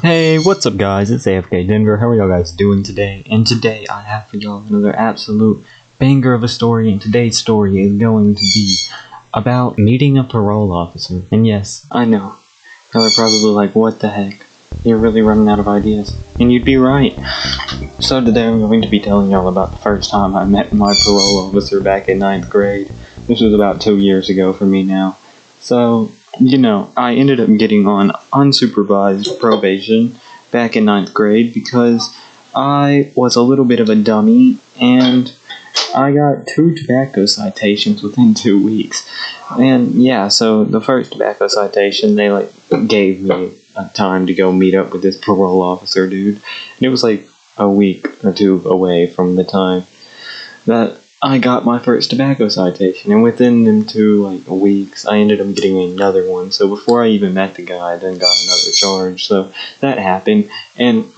Hey, what's up guys? It's AFK Denver. How are y'all guys doing today? And today I have for y'all another absolute banger of a story, and today's story is going to be about meeting a parole officer. And yes, I know, y'all are probably like, what the heck? You're really running out of ideas. And you'd be right. So today I'm going to be telling y'all about the first time I met my parole officer back in 9th grade. This was about 2 years ago for me now. So, I ended up getting on unsupervised probation back in 9th grade because I was a little bit of a dummy and I got 2 tobacco citations within 2 weeks. And yeah, so the first tobacco citation, they gave me a time to go meet up with this parole officer dude. And it was like a week or 2 away from the time that I got my first tobacco citation, and within them 2 weeks, I ended up getting another one. So before I even met the guy, I then got another charge. So that happened, and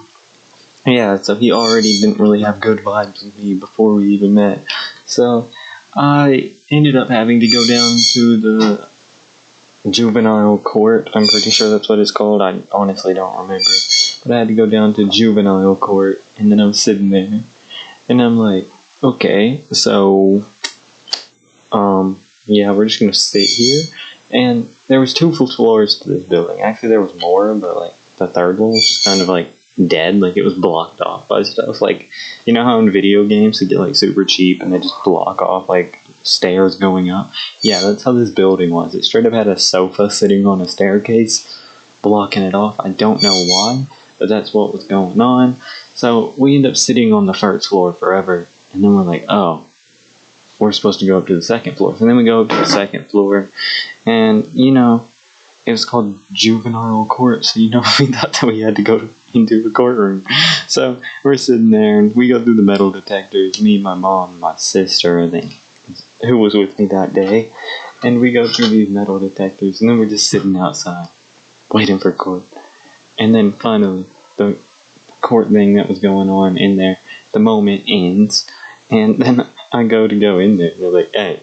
yeah, so he already didn't really have good vibes with me before we even met. So I ended up having to go down to the juvenile court. I'm pretty sure that's what it's called. I honestly don't remember, but I had to go down to juvenile court, and then I'm sitting there, and I'm like, okay, so, yeah, we're just gonna sit here. And there was 2 full floors to this building. Actually, there was more, but, the third one was just kind of, dead. It was blocked off by stuff. You know how in video games they get, super cheap and they just block off, stairs going up? Yeah, that's how this building was. It straight up had a sofa sitting on a staircase, blocking it off. I don't know why, but that's what was going on. So, we end up sitting on the first floor forever. And then we're like, oh, we're supposed to go up to the second floor. And then we go up to the second floor, and, it was called juvenile court, so, we thought that we had to go into the courtroom. So we're sitting there, and we go through the metal detectors, me, my mom, my sister, I think, who was with me that day, and we go through these metal detectors, and then we're just sitting outside, waiting for court. And then finally, the court thing that was going on in there, the moment ends, and then I go in there, and they're like, hey,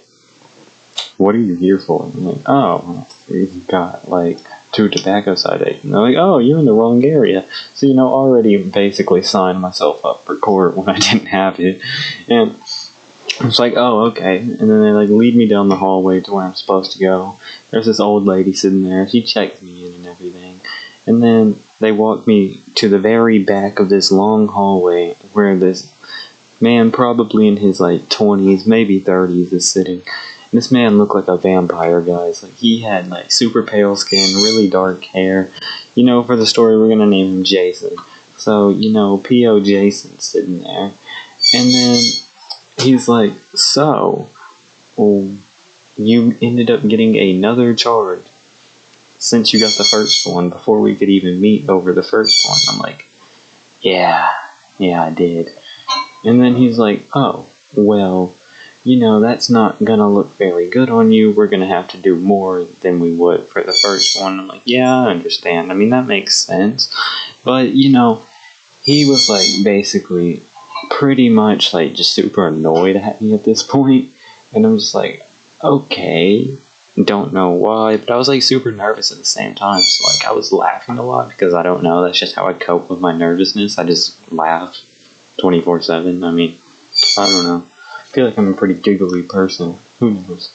what are you here for? And I'm like, oh, you've got, 2 tobacco citations. And they're like, oh, you're in the wrong area. So, already basically signed myself up for court when I didn't have it. And I was like, oh, okay. And then they, lead me down the hallway to where I'm supposed to go. There's this old lady sitting there. She checks me in and everything. And then they walk me to the very back of this long hallway where this man, probably in his 20s, maybe 30s, is sitting. And this man looked like a vampire, guys. He had super pale skin, really dark hair. For the story, we're gonna name him Jason. So, P.O. Jason sitting there. And then he's like, so, you ended up getting another charge since you got the first one before we could even meet over the first one. I'm like, yeah, I did. And then he's like, oh, well, that's not gonna look very good on you. We're gonna have to do more than we would for the first one. I'm like, yeah, I understand. I mean, that makes sense. But, he was, basically pretty much, just super annoyed at me at this point. And I'm just like, okay, don't know why. But I was, super nervous at the same time. So, I was laughing a lot because I don't know. That's just how I cope with my nervousness. I just laugh 24/7. I mean, I don't know. I feel like I'm a pretty giggly person. Who knows?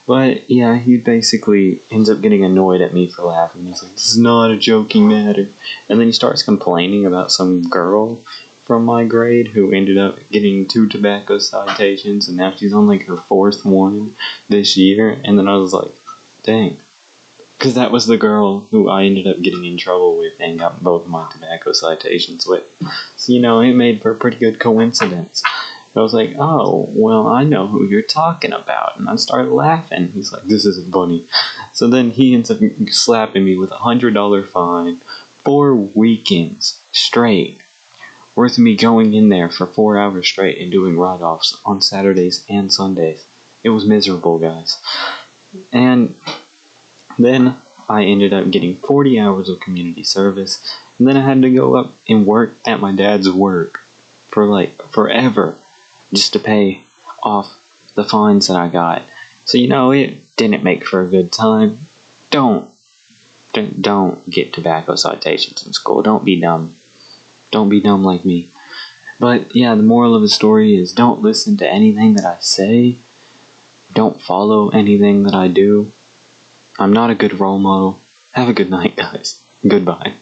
But yeah, he basically ends up getting annoyed at me for laughing. He's like, this is not a joking matter. And then he starts complaining about some girl from my grade who ended up getting 2 tobacco citations, and now she's on her 4th one this year. And then I was like, dang. Because that was the girl who I ended up getting in trouble with and got both of my tobacco citations with. So, it made for a pretty good coincidence. I was like, oh, well, I know who you're talking about. And I started laughing. He's like, this isn't funny. So then he ends up slapping me with a $100 fine, 4 weekends straight, worth me going in there for 4 hours straight and doing write-offs on Saturdays and Sundays. It was miserable, guys. And then I ended up getting 40 hours of community service, and then I had to go up and work at my dad's work for forever just to pay off the fines that I got. So it didn't make for a good time. Don't don't get tobacco citations in school. Don't be dumb. Don't be dumb like me. But yeah, the moral of the story is don't listen to anything that I say. Don't follow anything that I do. I'm not a good role model. Have a good night, guys. Goodbye.